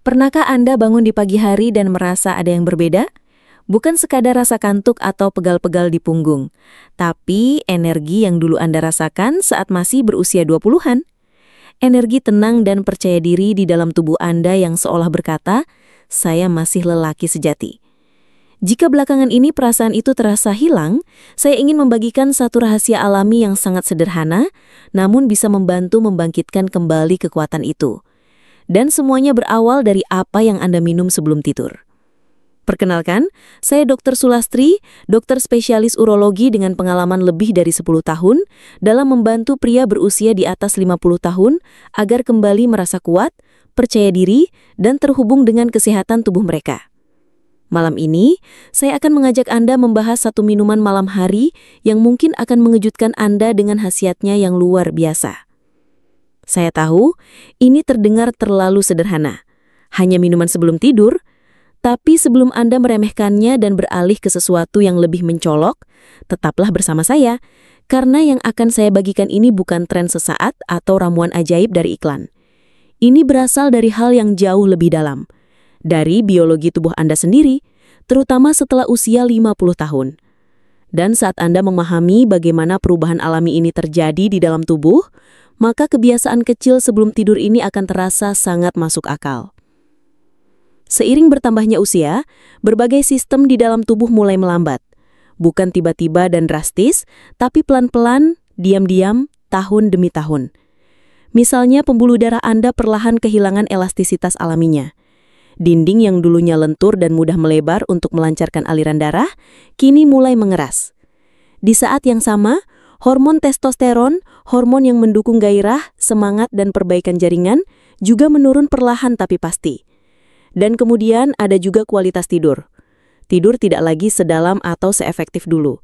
Pernahkah Anda bangun di pagi hari dan merasa ada yang berbeda? Bukan sekadar rasa kantuk atau pegal-pegal di punggung, tapi energi yang dulu Anda rasakan saat masih berusia 20-an. Energi tenang dan percaya diri di dalam tubuh Anda yang seolah berkata, "Saya masih lelaki sejati." Jika belakangan ini perasaan itu terasa hilang, saya ingin membagikan satu rahasia alami yang sangat sederhana, namun bisa membantu membangkitkan kembali kekuatan itu. Dan semuanya berawal dari apa yang Anda minum sebelum tidur. Perkenalkan, saya Dr. Sulastri, dokter spesialis urologi dengan pengalaman lebih dari 10 tahun dalam membantu pria berusia di atas 50 tahun agar kembali merasa kuat, percaya diri, dan terhubung dengan kesehatan tubuh mereka. Malam ini, saya akan mengajak Anda membahas satu minuman malam hari yang mungkin akan mengejutkan Anda dengan khasiatnya yang luar biasa. Saya tahu, ini terdengar terlalu sederhana. Hanya minuman sebelum tidur, tapi sebelum Anda meremehkannya dan beralih ke sesuatu yang lebih mencolok, tetaplah bersama saya, karena yang akan saya bagikan ini bukan tren sesaat atau ramuan ajaib dari iklan. Ini berasal dari hal yang jauh lebih dalam, dari biologi tubuh Anda sendiri, terutama setelah usia 50 tahun. Dan saat Anda memahami bagaimana perubahan alami ini terjadi di dalam tubuh, maka kebiasaan kecil sebelum tidur ini akan terasa sangat masuk akal. Seiring bertambahnya usia, berbagai sistem di dalam tubuh mulai melambat. Bukan tiba-tiba dan drastis, tapi pelan-pelan, diam-diam, tahun demi tahun. Misalnya pembuluh darah Anda perlahan kehilangan elastisitas alaminya. Dinding yang dulunya lentur dan mudah melebar untuk melancarkan aliran darah, kini mulai mengeras. Di saat yang sama, hormon testosteron, hormon yang mendukung gairah, semangat, dan perbaikan jaringan, juga menurun perlahan tapi pasti. Dan kemudian ada juga kualitas tidur. Tidur tidak lagi sedalam atau seefektif dulu.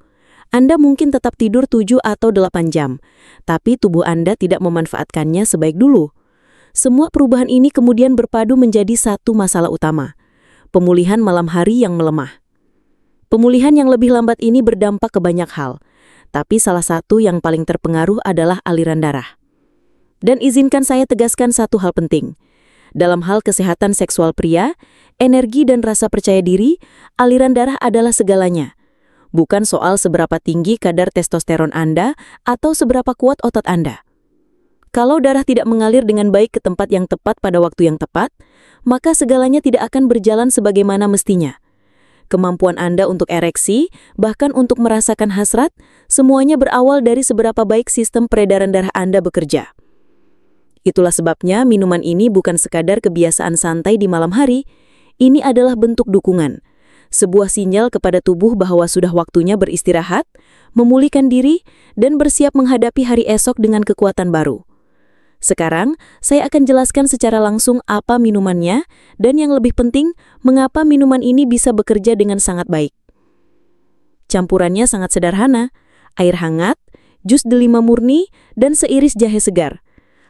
Anda mungkin tetap tidur 7 atau 8 jam, tapi tubuh Anda tidak memanfaatkannya sebaik dulu. Semua perubahan ini kemudian berpadu menjadi satu masalah utama, pemulihan malam hari yang melemah. Pemulihan yang lebih lambat ini berdampak ke banyak hal, tapi salah satu yang paling terpengaruh adalah aliran darah. Dan izinkan saya tegaskan satu hal penting. Dalam hal kesehatan seksual pria, energi dan rasa percaya diri, aliran darah adalah segalanya. Bukan soal seberapa tinggi kadar testosteron Anda atau seberapa kuat otot Anda. Kalau darah tidak mengalir dengan baik ke tempat yang tepat pada waktu yang tepat, maka segalanya tidak akan berjalan sebagaimana mestinya. Kemampuan Anda untuk ereksi, bahkan untuk merasakan hasrat, semuanya berawal dari seberapa baik sistem peredaran darah Anda bekerja. Itulah sebabnya minuman ini bukan sekadar kebiasaan santai di malam hari, ini adalah bentuk dukungan. Sebuah sinyal kepada tubuh bahwa sudah waktunya beristirahat, memulihkan diri, dan bersiap menghadapi hari esok dengan kekuatan baru. Sekarang, saya akan jelaskan secara langsung apa minumannya, dan yang lebih penting, mengapa minuman ini bisa bekerja dengan sangat baik. Campurannya sangat sederhana, air hangat, jus delima murni, dan seiris jahe segar.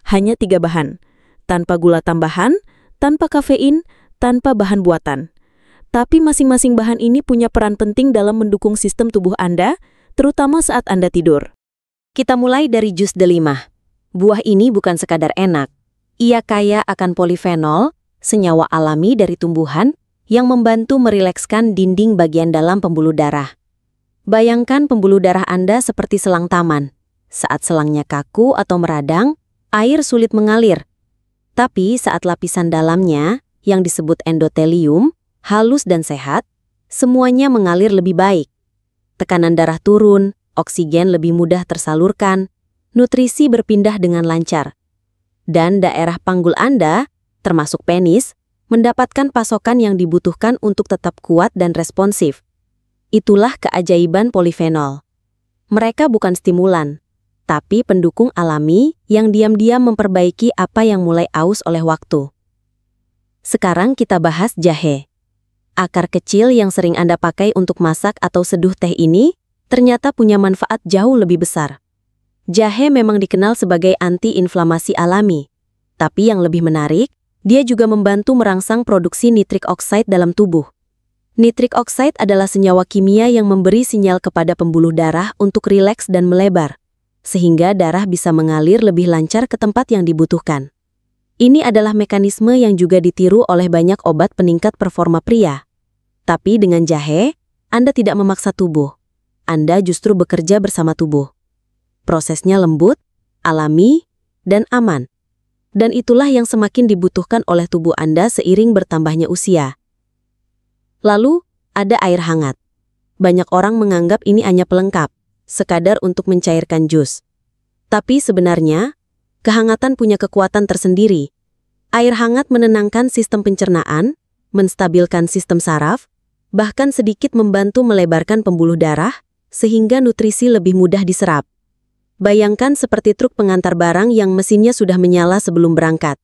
Hanya 3 bahan, tanpa gula tambahan, tanpa kafein, tanpa bahan buatan. Tapi masing-masing bahan ini punya peran penting dalam mendukung sistem tubuh Anda, terutama saat Anda tidur. Kita mulai dari jus delima. Buah ini bukan sekadar enak. Ia kaya akan polifenol, senyawa alami dari tumbuhan yang membantu merilekskan dinding bagian dalam pembuluh darah. Bayangkan pembuluh darah Anda seperti selang taman. Saat selangnya kaku atau meradang, air sulit mengalir. Tapi saat lapisan dalamnya, yang disebut endotelium, halus dan sehat, semuanya mengalir lebih baik. Tekanan darah turun, oksigen lebih mudah tersalurkan, nutrisi berpindah dengan lancar. Dan daerah panggul Anda, termasuk penis, mendapatkan pasokan yang dibutuhkan untuk tetap kuat dan responsif. Itulah keajaiban polifenol. Mereka bukan stimulan, tapi pendukung alami yang diam-diam memperbaiki apa yang mulai aus oleh waktu. Sekarang kita bahas jahe. Akar kecil yang sering Anda pakai untuk masak atau seduh teh ini ternyata punya manfaat jauh lebih besar. Jahe memang dikenal sebagai anti-inflamasi alami, tapi yang lebih menarik, dia juga membantu merangsang produksi nitrik oksida dalam tubuh. Nitrik oksida adalah senyawa kimia yang memberi sinyal kepada pembuluh darah untuk rileks dan melebar, sehingga darah bisa mengalir lebih lancar ke tempat yang dibutuhkan. Ini adalah mekanisme yang juga ditiru oleh banyak obat peningkat performa pria. Tapi dengan jahe, Anda tidak memaksa tubuh. Anda justru bekerja bersama tubuh. Prosesnya lembut, alami, dan aman. Dan itulah yang semakin dibutuhkan oleh tubuh Anda seiring bertambahnya usia. Lalu, ada air hangat. Banyak orang menganggap ini hanya pelengkap, sekadar untuk mencairkan jus. Tapi sebenarnya, kehangatan punya kekuatan tersendiri. Air hangat menenangkan sistem pencernaan, menstabilkan sistem saraf, bahkan sedikit membantu melebarkan pembuluh darah, sehingga nutrisi lebih mudah diserap. Bayangkan seperti truk pengantar barang yang mesinnya sudah menyala sebelum berangkat.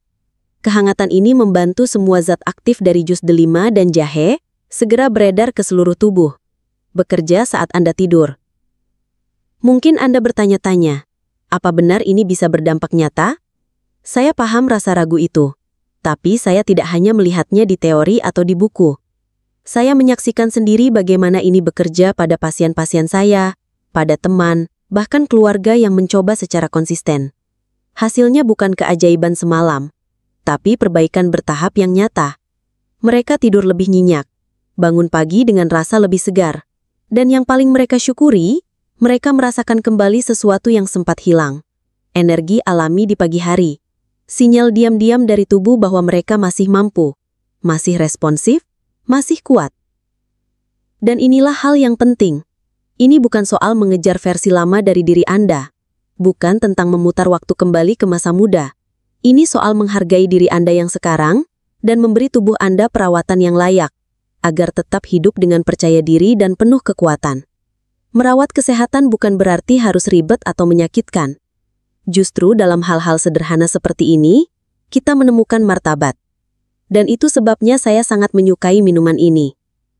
Kehangatan ini membantu semua zat aktif dari jus delima dan jahe segera beredar ke seluruh tubuh, bekerja saat Anda tidur. Mungkin Anda bertanya-tanya, apa benar ini bisa berdampak nyata? Saya paham rasa ragu itu, tapi saya tidak hanya melihatnya di teori atau di buku. Saya menyaksikan sendiri bagaimana ini bekerja pada pasien-pasien saya, pada teman, bahkan keluarga yang mencoba secara konsisten. Hasilnya bukan keajaiban semalam, tapi perbaikan bertahap yang nyata. Mereka tidur lebih nyenyak, bangun pagi dengan rasa lebih segar, dan yang paling mereka syukuri, mereka merasakan kembali sesuatu yang sempat hilang. Energi alami di pagi hari. Sinyal diam-diam dari tubuh bahwa mereka masih mampu, masih responsif, masih kuat. Dan inilah hal yang penting. Ini bukan soal mengejar versi lama dari diri Anda. Bukan tentang memutar waktu kembali ke masa muda. Ini soal menghargai diri Anda yang sekarang, dan memberi tubuh Anda perawatan yang layak, agar tetap hidup dengan percaya diri dan penuh kekuatan. Merawat kesehatan bukan berarti harus ribet atau menyakitkan. Justru dalam hal-hal sederhana seperti ini, kita menemukan martabat. Dan itu sebabnya saya sangat menyukai minuman ini.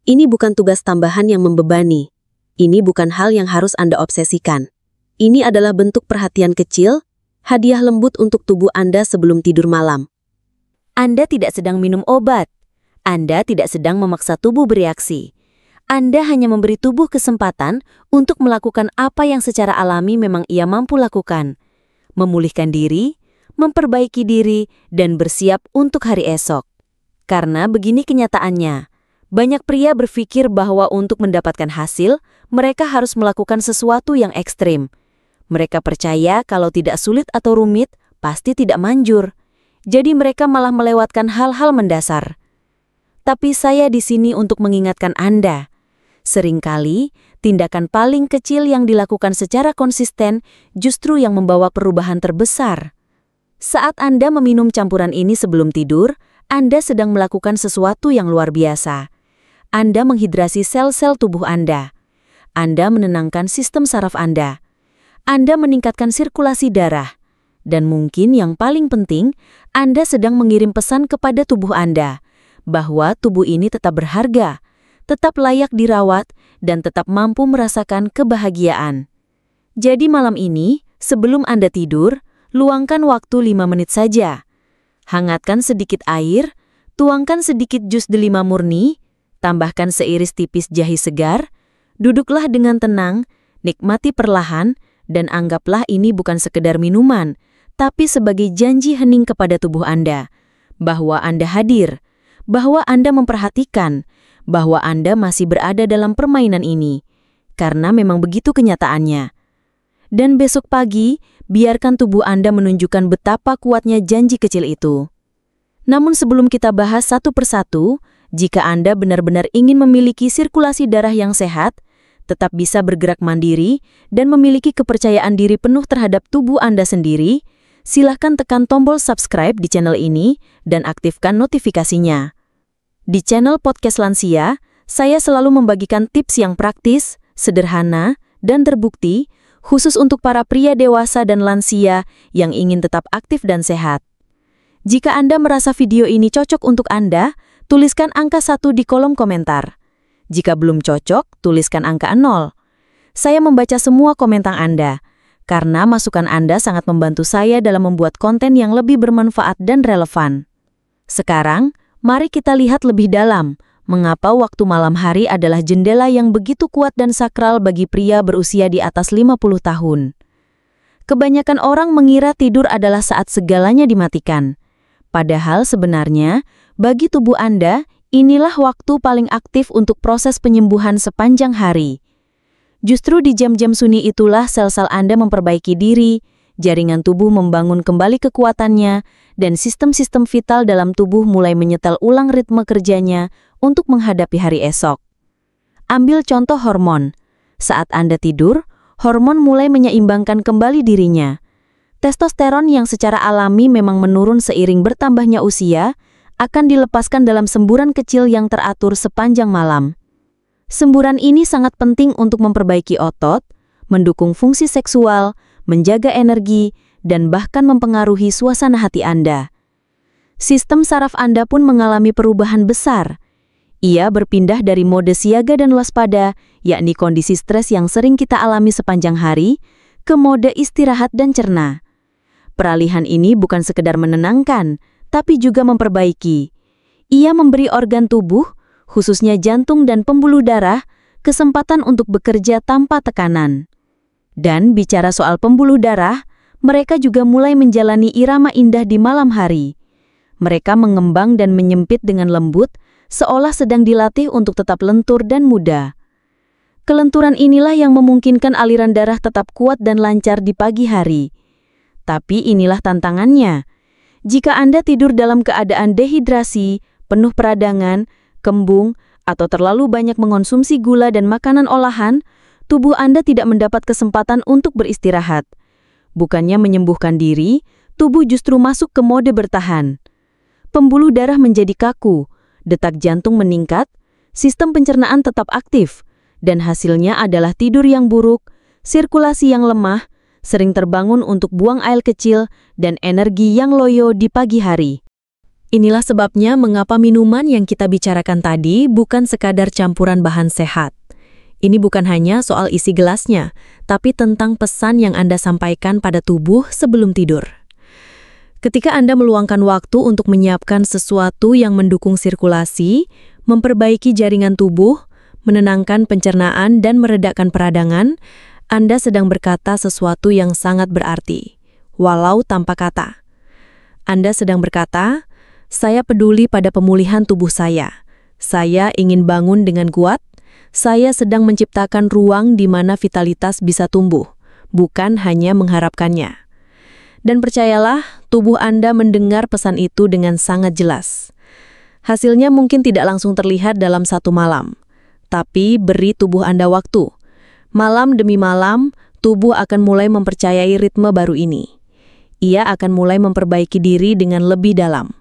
Ini bukan tugas tambahan yang membebani. Ini bukan hal yang harus Anda obsesikan. Ini adalah bentuk perhatian kecil, hadiah lembut untuk tubuh Anda sebelum tidur malam. Anda tidak sedang minum obat. Anda tidak sedang memaksa tubuh bereaksi. Anda hanya memberi tubuh kesempatan untuk melakukan apa yang secara alami memang ia mampu lakukan. Memulihkan diri, memperbaiki diri, dan bersiap untuk hari esok. Karena begini kenyataannya, banyak pria berpikir bahwa untuk mendapatkan hasil, mereka harus melakukan sesuatu yang ekstrim. Mereka percaya kalau tidak sulit atau rumit, pasti tidak manjur. Jadi mereka malah melewatkan hal-hal mendasar. Tapi saya di sini untuk mengingatkan Anda. Seringkali, tindakan paling kecil yang dilakukan secara konsisten justru yang membawa perubahan terbesar. Saat Anda meminum campuran ini sebelum tidur, Anda sedang melakukan sesuatu yang luar biasa. Anda menghidrasi sel-sel tubuh Anda. Anda menenangkan sistem saraf Anda. Anda meningkatkan sirkulasi darah. Dan mungkin yang paling penting, Anda sedang mengirim pesan kepada tubuh Anda, bahwa tubuh ini tetap berharga, tetap layak dirawat, dan tetap mampu merasakan kebahagiaan. Jadi malam ini, sebelum Anda tidur, luangkan waktu 5 menit saja. Hangatkan sedikit air, tuangkan sedikit jus delima murni, tambahkan seiris tipis jahe segar, duduklah dengan tenang, nikmati perlahan, dan anggaplah ini bukan sekedar minuman, tapi sebagai janji hening kepada tubuh Anda, bahwa Anda hadir, bahwa Anda memperhatikan, bahwa Anda masih berada dalam permainan ini, karena memang begitu kenyataannya. Dan besok pagi, biarkan tubuh Anda menunjukkan betapa kuatnya janji kecil itu. Namun sebelum kita bahas satu persatu, jika Anda benar-benar ingin memiliki sirkulasi darah yang sehat, tetap bisa bergerak mandiri, dan memiliki kepercayaan diri penuh terhadap tubuh Anda sendiri, silahkan tekan tombol subscribe di channel ini dan aktifkan notifikasinya. Di channel Podcast Lansia, saya selalu membagikan tips yang praktis, sederhana, dan terbukti, khusus untuk para pria dewasa dan lansia yang ingin tetap aktif dan sehat. Jika Anda merasa video ini cocok untuk Anda, tuliskan angka 1 di kolom komentar. Jika belum cocok, tuliskan angka 0. Saya membaca semua komentar Anda, karena masukan Anda sangat membantu saya dalam membuat konten yang lebih bermanfaat dan relevan. Sekarang, mari kita lihat lebih dalam, mengapa waktu malam hari adalah jendela yang begitu kuat dan sakral bagi pria berusia di atas 50 tahun. Kebanyakan orang mengira tidur adalah saat segalanya dimatikan. Padahal sebenarnya, bagi tubuh Anda, inilah waktu paling aktif untuk proses penyembuhan sepanjang hari. Justru di jam-jam sunyi itulah sel-sel Anda memperbaiki diri, jaringan tubuh membangun kembali kekuatannya, dan sistem-sistem vital dalam tubuh mulai menyetel ulang ritme kerjanya untuk menghadapi hari esok. Ambil contoh hormon. Saat Anda tidur, hormon mulai menyeimbangkan kembali dirinya. Testosteron yang secara alami memang menurun seiring bertambahnya usia, akan dilepaskan dalam semburan kecil yang teratur sepanjang malam. Semburan ini sangat penting untuk memperbaiki otot, mendukung fungsi seksual, menjaga energi, dan bahkan mempengaruhi suasana hati Anda. Sistem saraf Anda pun mengalami perubahan besar. Ia berpindah dari mode siaga dan waspada, yakni kondisi stres yang sering kita alami sepanjang hari, ke mode istirahat dan cerna. Peralihan ini bukan sekedar menenangkan, tapi juga memperbaiki. Ia memberi organ tubuh, khususnya jantung dan pembuluh darah, kesempatan untuk bekerja tanpa tekanan. Dan bicara soal pembuluh darah, mereka juga mulai menjalani irama indah di malam hari. Mereka mengembang dan menyempit dengan lembut, seolah sedang dilatih untuk tetap lentur dan muda. Kelenturan inilah yang memungkinkan aliran darah tetap kuat dan lancar di pagi hari. Tapi inilah tantangannya. Jika Anda tidur dalam keadaan dehidrasi, penuh peradangan, kembung, atau terlalu banyak mengonsumsi gula dan makanan olahan, tubuh Anda tidak mendapat kesempatan untuk beristirahat. Bukannya menyembuhkan diri, tubuh justru masuk ke mode bertahan. Pembuluh darah menjadi kaku, detak jantung meningkat, sistem pencernaan tetap aktif, dan hasilnya adalah tidur yang buruk, sirkulasi yang lemah, sering terbangun untuk buang air kecil, dan energi yang loyo di pagi hari. Inilah sebabnya mengapa minuman yang kita bicarakan tadi bukan sekadar campuran bahan sehat. Ini bukan hanya soal isi gelasnya, tapi tentang pesan yang Anda sampaikan pada tubuh sebelum tidur. Ketika Anda meluangkan waktu untuk menyiapkan sesuatu yang mendukung sirkulasi, memperbaiki jaringan tubuh, menenangkan pencernaan dan meredakan peradangan, Anda sedang berkata sesuatu yang sangat berarti, walau tanpa kata. Anda sedang berkata, saya peduli pada pemulihan tubuh saya. Saya ingin bangun dengan kuat. Saya sedang menciptakan ruang di mana vitalitas bisa tumbuh, bukan hanya mengharapkannya. Dan percayalah, tubuh Anda mendengar pesan itu dengan sangat jelas. Hasilnya mungkin tidak langsung terlihat dalam satu malam, tapi beri tubuh Anda waktu. Malam demi malam, tubuh akan mulai mempercayai ritme baru ini. Ia akan mulai memperbaiki diri dengan lebih dalam.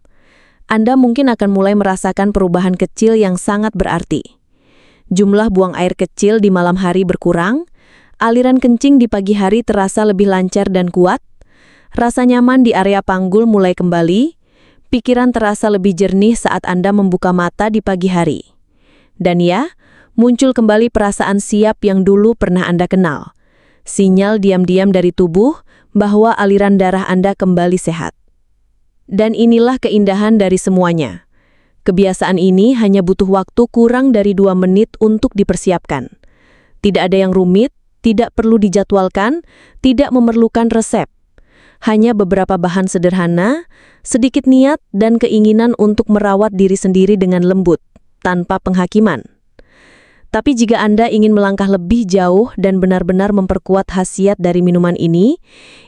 Anda mungkin akan mulai merasakan perubahan kecil yang sangat berarti. Jumlah buang air kecil di malam hari berkurang, aliran kencing di pagi hari terasa lebih lancar dan kuat, rasa nyaman di area panggul mulai kembali, pikiran terasa lebih jernih saat Anda membuka mata di pagi hari. Dan ya, muncul kembali perasaan siap yang dulu pernah Anda kenal. Sinyal diam-diam dari tubuh bahwa aliran darah Anda kembali sehat. Dan inilah keindahan dari semuanya. Kebiasaan ini hanya butuh waktu kurang dari 2 menit untuk dipersiapkan. Tidak ada yang rumit, tidak perlu dijadwalkan, tidak memerlukan resep. Hanya beberapa bahan sederhana, sedikit niat dan keinginan untuk merawat diri sendiri dengan lembut, tanpa penghakiman. Tapi jika Anda ingin melangkah lebih jauh dan benar-benar memperkuat khasiat dari minuman ini,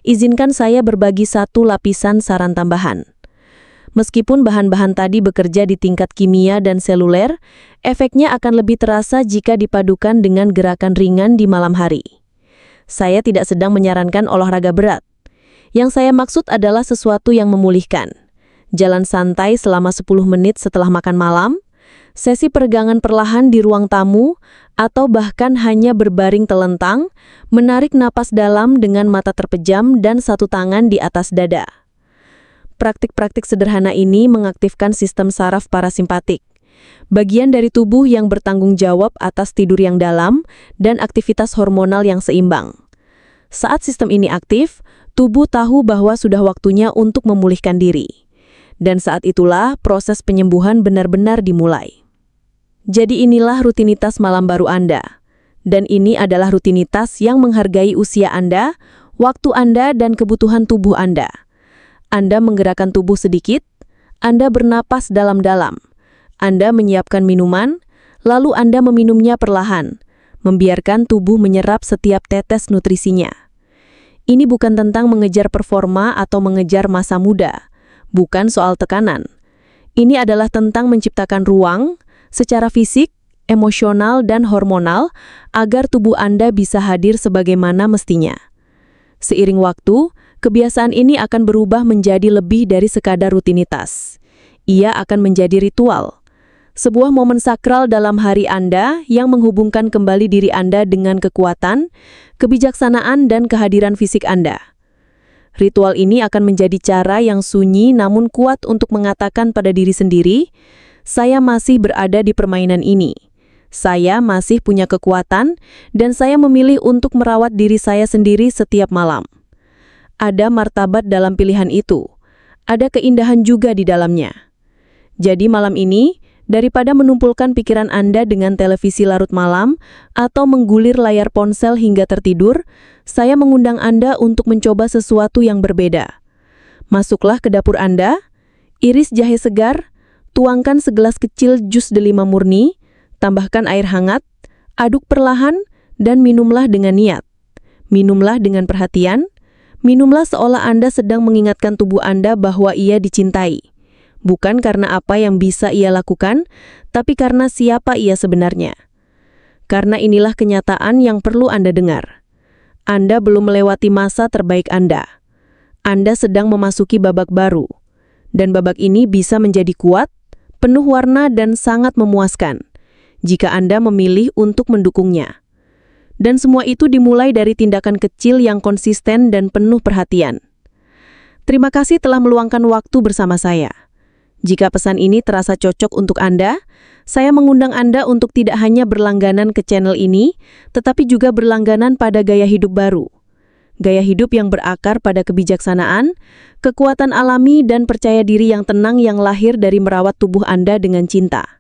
izinkan saya berbagi satu lapisan saran tambahan. Meskipun bahan-bahan tadi bekerja di tingkat kimia dan seluler, efeknya akan lebih terasa jika dipadukan dengan gerakan ringan di malam hari. Saya tidak sedang menyarankan olahraga berat. Yang saya maksud adalah sesuatu yang memulihkan. Jalan santai selama 10 menit setelah makan malam, sesi peregangan perlahan di ruang tamu, atau bahkan hanya berbaring telentang, menarik napas dalam dengan mata terpejam dan satu tangan di atas dada. Praktik-praktik sederhana ini mengaktifkan sistem saraf parasimpatik, bagian dari tubuh yang bertanggung jawab atas tidur yang dalam dan aktivitas hormonal yang seimbang. Saat sistem ini aktif, tubuh tahu bahwa sudah waktunya untuk memulihkan diri. Dan saat itulah proses penyembuhan benar-benar dimulai. Jadi inilah rutinitas malam baru Anda. Dan ini adalah rutinitas yang menghargai usia Anda, waktu Anda, dan kebutuhan tubuh Anda. Anda menggerakkan tubuh sedikit, Anda bernapas dalam-dalam. Anda menyiapkan minuman, lalu Anda meminumnya perlahan, membiarkan tubuh menyerap setiap tetes nutrisinya. Ini bukan tentang mengejar performa atau mengejar masa muda, bukan soal tekanan. Ini adalah tentang menciptakan ruang secara fisik, emosional, dan hormonal agar tubuh Anda bisa hadir sebagaimana mestinya. Seiring waktu, kebiasaan ini akan berubah menjadi lebih dari sekadar rutinitas. Ia akan menjadi ritual. Sebuah momen sakral dalam hari Anda yang menghubungkan kembali diri Anda dengan kekuatan, kebijaksanaan, dan kehadiran fisik Anda. Ritual ini akan menjadi cara yang sunyi namun kuat untuk mengatakan pada diri sendiri, saya masih berada di permainan ini. Saya masih punya kekuatan, dan saya memilih untuk merawat diri saya sendiri setiap malam. Ada martabat dalam pilihan itu. Ada keindahan juga di dalamnya. Jadi malam ini, daripada menumpulkan pikiran Anda dengan televisi larut malam atau menggulir layar ponsel hingga tertidur, saya mengundang Anda untuk mencoba sesuatu yang berbeda. Masuklah ke dapur Anda, iris jahe segar, tuangkan segelas kecil jus delima murni, tambahkan air hangat, aduk perlahan, dan minumlah dengan niat. Minumlah dengan perhatian, minumlah seolah Anda sedang mengingatkan tubuh Anda bahwa ia dicintai. Bukan karena apa yang bisa ia lakukan, tapi karena siapa ia sebenarnya. Karena inilah kenyataan yang perlu Anda dengar. Anda belum melewati masa terbaik Anda. Anda sedang memasuki babak baru. Dan babak ini bisa menjadi kuat, penuh warna, dan sangat memuaskan jika Anda memilih untuk mendukungnya. Dan semua itu dimulai dari tindakan kecil yang konsisten dan penuh perhatian. Terima kasih telah meluangkan waktu bersama saya. Jika pesan ini terasa cocok untuk Anda, saya mengundang Anda untuk tidak hanya berlangganan ke channel ini, tetapi juga berlangganan pada gaya hidup baru. Gaya hidup yang berakar pada kebijaksanaan, kekuatan alami, dan percaya diri yang tenang yang lahir dari merawat tubuh Anda dengan cinta.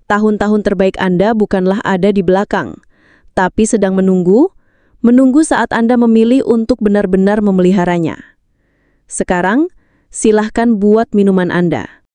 Tahun-tahun terbaik Anda bukanlah ada di belakang, tapi sedang menunggu saat Anda memilih untuk benar-benar memeliharanya. Sekarang, silahkan buat minuman Anda.